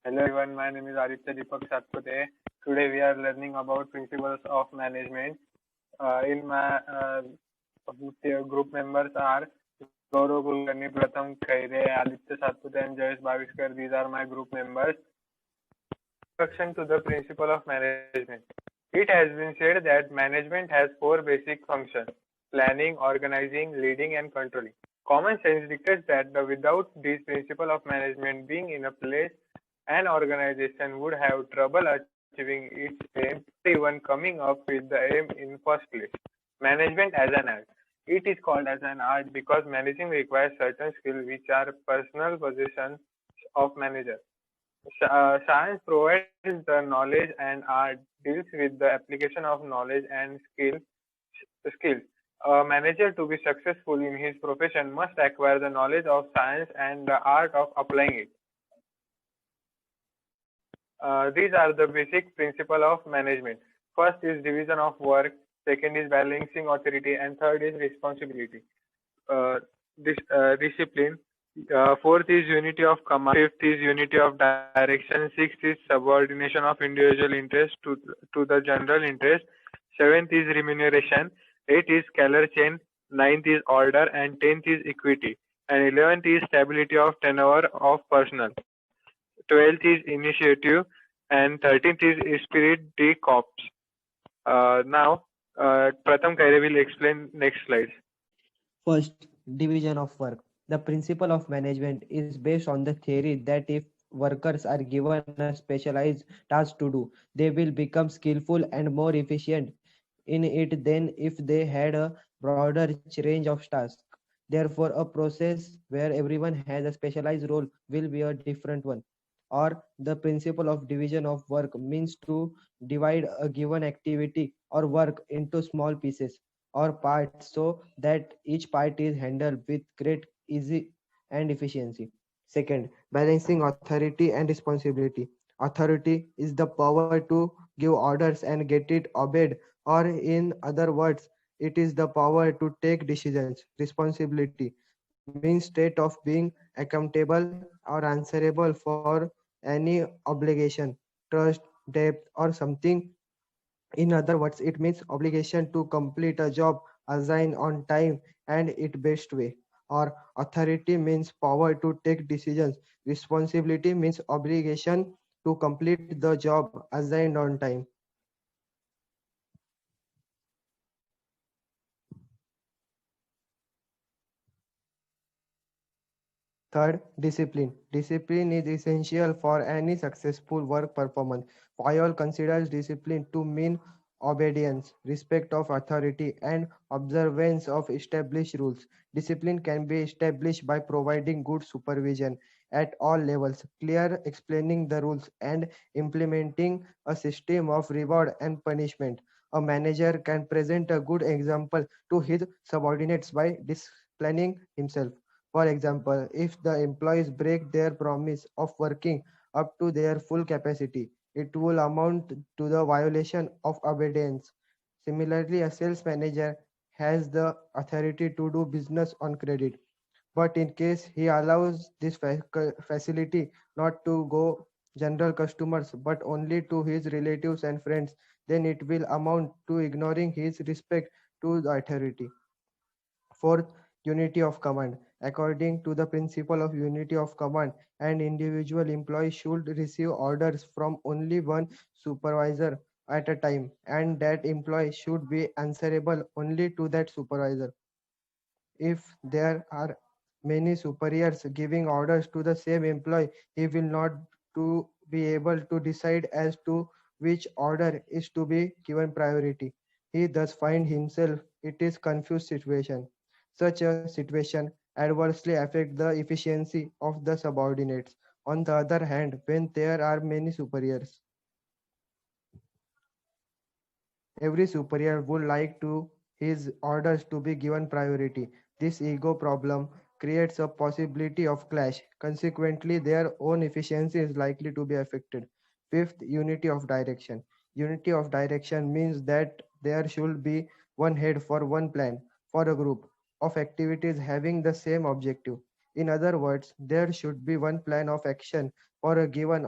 Hello everyone, my name is Aditya Deepak Satpute. Today we are learning about principles of management. In my group members are Gaurav Kulkarni, Pratham Khaire, Aditya Satpute and Jayesh Bhaviskar. These are my group members. Introduction to the principle of management. It has been said that management has four basic functions: planning, organizing, leading and controlling. Common sense dictates that without these principles of management being in a place, an organization would have trouble achieving its aim or even coming up with the aim in first place. Management as an art. It is called as an art because managing requires certain skills which are personal possessions of manager. Science provides the knowledge and art deals with the application of knowledge and skills. A manager to be successful in his profession must acquire the knowledge of science and the art of applying it. These are the basic principle of management. First is division of work, second is balancing authority, and third is responsibility. Discipline. Fourth is unity of command. Fifth is unity of direction. Sixth is subordination of individual interest to the general interest. Seventh is remuneration. Eighth is color chain. Ninth is order, and tenth is equity. And 11th is stability of tenure of personnel. 12th is initiative, and 13th is spirit de corps. Now, Pratham Kaire will explain next slides. First, division of work. The principle of management is based on the theory that if workers are given a specialized task to do, they will become skillful and more efficient in it than if they had a broader range of tasks. Therefore, a process where everyone has a specialized role will be a different one. Or the principle of division of work means to divide a given activity or work into small pieces or parts so that each part is handled with great ease and efficiency. Second, balancing authority and responsibility. Authority is the power to give orders and get it obeyed, or in other words, it is the power to take decisions. Responsibility means state of being accountable or answerable for any obligation, trust, debt, or something. In other words, it means obligation to complete a job assigned on time and its best way. Or authority means power to take decisions. Responsibility means obligation to complete the job assigned on time. Third, discipline. Discipline is essential for any successful work performance. Fayol considers discipline to mean obedience, respect of authority, and observance of established rules. Discipline can be established by providing good supervision at all levels, clear explaining the rules, and implementing a system of reward and punishment. A manager can present a good example to his subordinates by disciplining himself. For example, if the employees break their promise of working up to their full capacity, it will amount to the violation of obedience. Similarly, a sales manager has the authority to do business on credit. But in case he allows this facility not to go general customers but only to his relatives and friends, then it will amount to ignoring his respect to the authority. Fourth, unity of command. According to the principle of unity of command, an individual employee should receive orders from only one supervisor at a time, and that employee should be answerable only to that supervisor. If there are many superiors giving orders to the same employee, he will not to be able to decide as to which order is to be given priority. He thus find himself it is confused situation. Such a situation adversely affect the efficiency of the subordinates. On the other hand, when there are many superiors, every superior would like to his orders to be given priority. This ego problem creates a possibility of clash. Consequently, their own efficiency is likely to be affected. Fifth, unity of direction. Unity of direction means that there should be one head for one plan for a group of activities having the same objective. In other words, there should be one plan of action for a given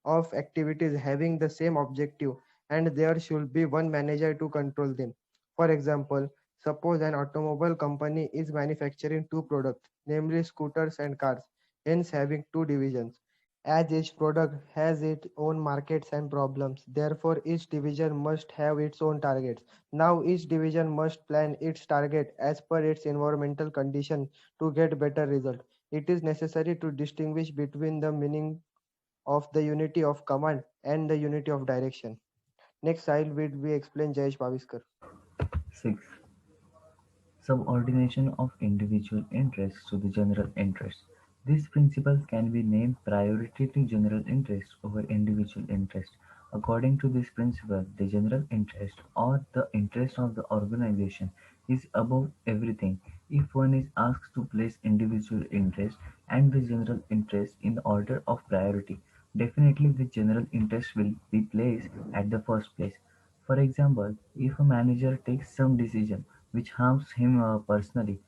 of activities having the same objective, and there should be one manager to control them. For example, suppose an automobile company is manufacturing two products, namely scooters and cars, hence having two divisions. As each product has its own markets and problems, therefore each division must have its own targets. Now each division must plan its target as per its environmental condition to get better result. It is necessary to distinguish between the meaning of the unity of command and the unity of direction. Next slide will be explained Jayesh Bhaviskar. 6. Subordination of individual interests to the general interest. These principles can be named priority to general interest over individual interest. According to this principle, the general interest or the interest of the organization is above everything. If one is asked to place individual interest and the general interest in the order of priority, definitely the general interest will be placed at the first place. For example, if a manager takes some decision which harms him personally,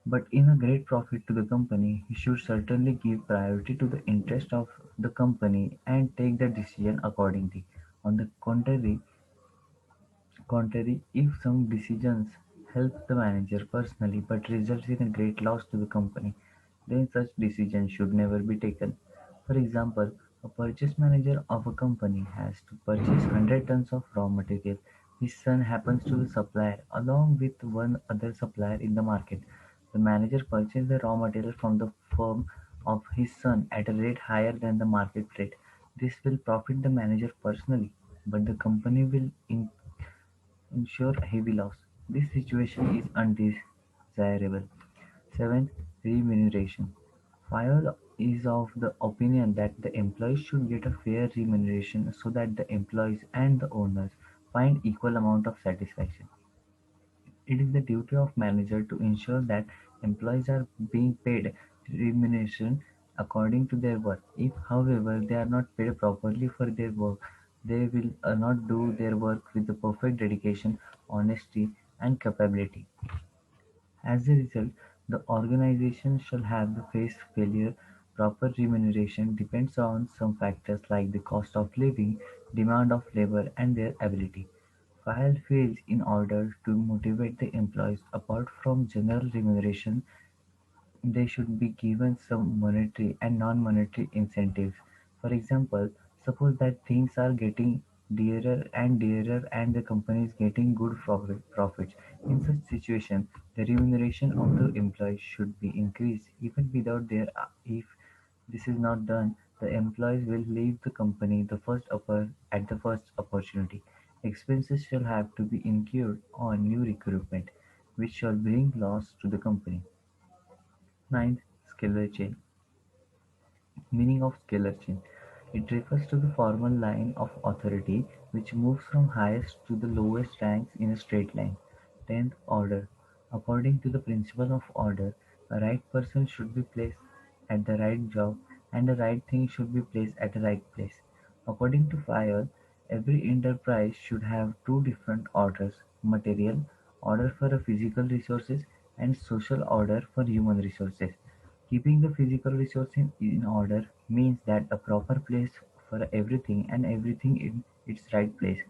but in a great profit to the company, he should certainly give priority to the interest of the company and take the decision accordingly. On the contrary, if some decisions help the manager personally but results in a great loss to the company, then such decisions should never be taken. For example, a purchase manager of a company has to purchase 100 tons of raw material. His son happens to be supplier along with one other supplier in the market. The manager purchases the raw material from the firm of his son at a rate higher than the market rate. This will profit the manager personally, but the company will ensure heavy loss. This situation is undesirable. 7. Remuneration. FIOL is of the opinion that the employees should get a fair remuneration so that the employees and the owners find equal amount of satisfaction. It is the duty of manager to ensure that employees are being paid remuneration according to their work. If, however, they are not paid properly for their work, they will not do their work with the perfect dedication, honesty, and capability. As a result, the organization shall have the face failure. Proper remuneration depends on some factors like the cost of living, demand of labor, and their ability. File fails in order to motivate the employees. Apart from general remuneration, they should be given some monetary and non-monetary incentives. For example, suppose that things are getting dearer and dearer and the company is getting good profits. In such situation, the remuneration of the employees should be increased even without their if this is not done, the employees will leave the company at the first opportunity. Expenses shall have to be incurred on new recruitment, which shall bring loss to the company. Ninth, scalar chain. Meaning of scalar chain. It refers to the formal line of authority which moves from highest to the lowest ranks in a straight line. Tenth, order. According to the principle of order, a right person should be placed at the right job and the right thing should be placed at the right place. According to Fire, every enterprise should have two different orders: material order for a physical resources and social order for human resources. Keeping the physical resources in order means that a proper place for everything and everything in its right place.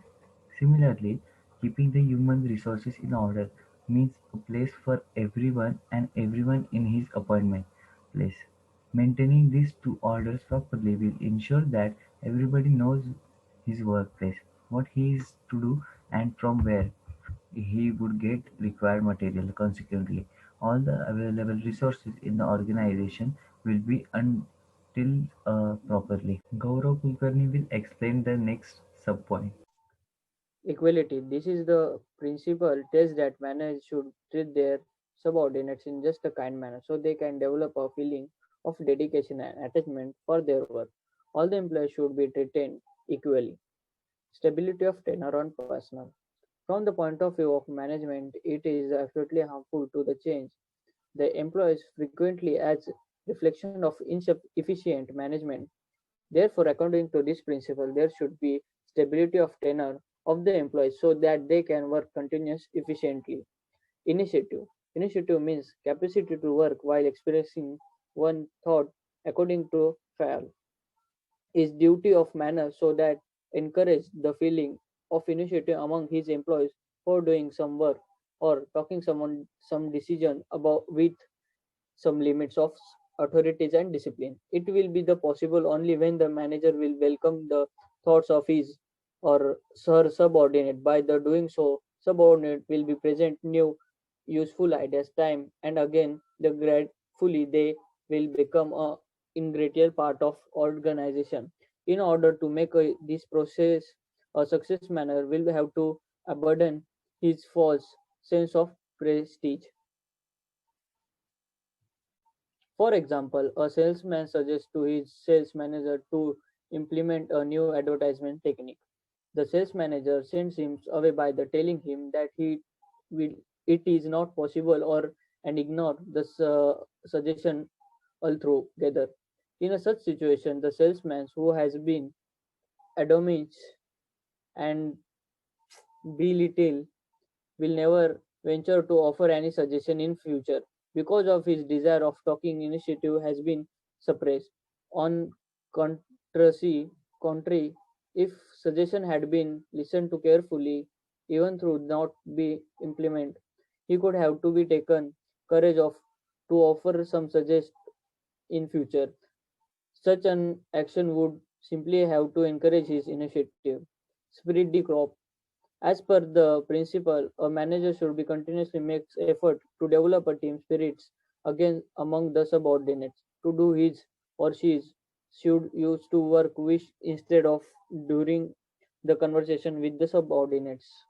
Similarly, keeping the human resources in order means a place for everyone and everyone in his appointment place. Maintaining these two orders properly will ensure that everybody knows his workplace, what he is to do, and from where he would get required material. Consequently, all the available resources in the organization will be until properly. Gaurav Kulkarni will explain the next subpoint. Equality. This is the principal test that managers should treat their subordinates in just a kind manner so they can develop a feeling of dedication and attachment for their work. All the employees should be treated equally. Stability of tenure on personnel. From the point of view of management, it is absolutely harmful to the change. The employees frequently as reflection of inefficient management. Therefore, according to this principle, there should be stability of tenure of the employees so that they can work continuous efficiently. Initiative. Initiative means capacity to work while expressing one thought according to FAL. his duty of manner so that encourage the feeling of initiative among his employees for doing some work or talking someone some decision about with some limits of authorities and discipline. It will be the possible only when the manager will welcome the thoughts of his or her subordinate. By the doing so, subordinate will be present new useful ideas time and again the gratefully they will become a integral part of organization. In order to make this process a success manner will have to abandon his false sense of prestige. For example, a salesman suggests to his sales manager to implement a new advertisement technique. The sales manager sends him away by the telling him that will, it is not possible or and ignore the suggestion altogether. In a such situation, the salesman who has been admonished and belittled will never venture to offer any suggestion in future because of his desire of talking initiative has been suppressed. On contrary, if suggestion had been listened to carefully, even through not be implemented, he could have to be taken courage of to offer some suggest in future. Such an action would simply have to encourage his initiative. Spirit the crop. As per the principle, a manager should be continuously makes effort to develop a team spirits again among the subordinates. To do his or she should use to work wish instead of during the conversation with the subordinates.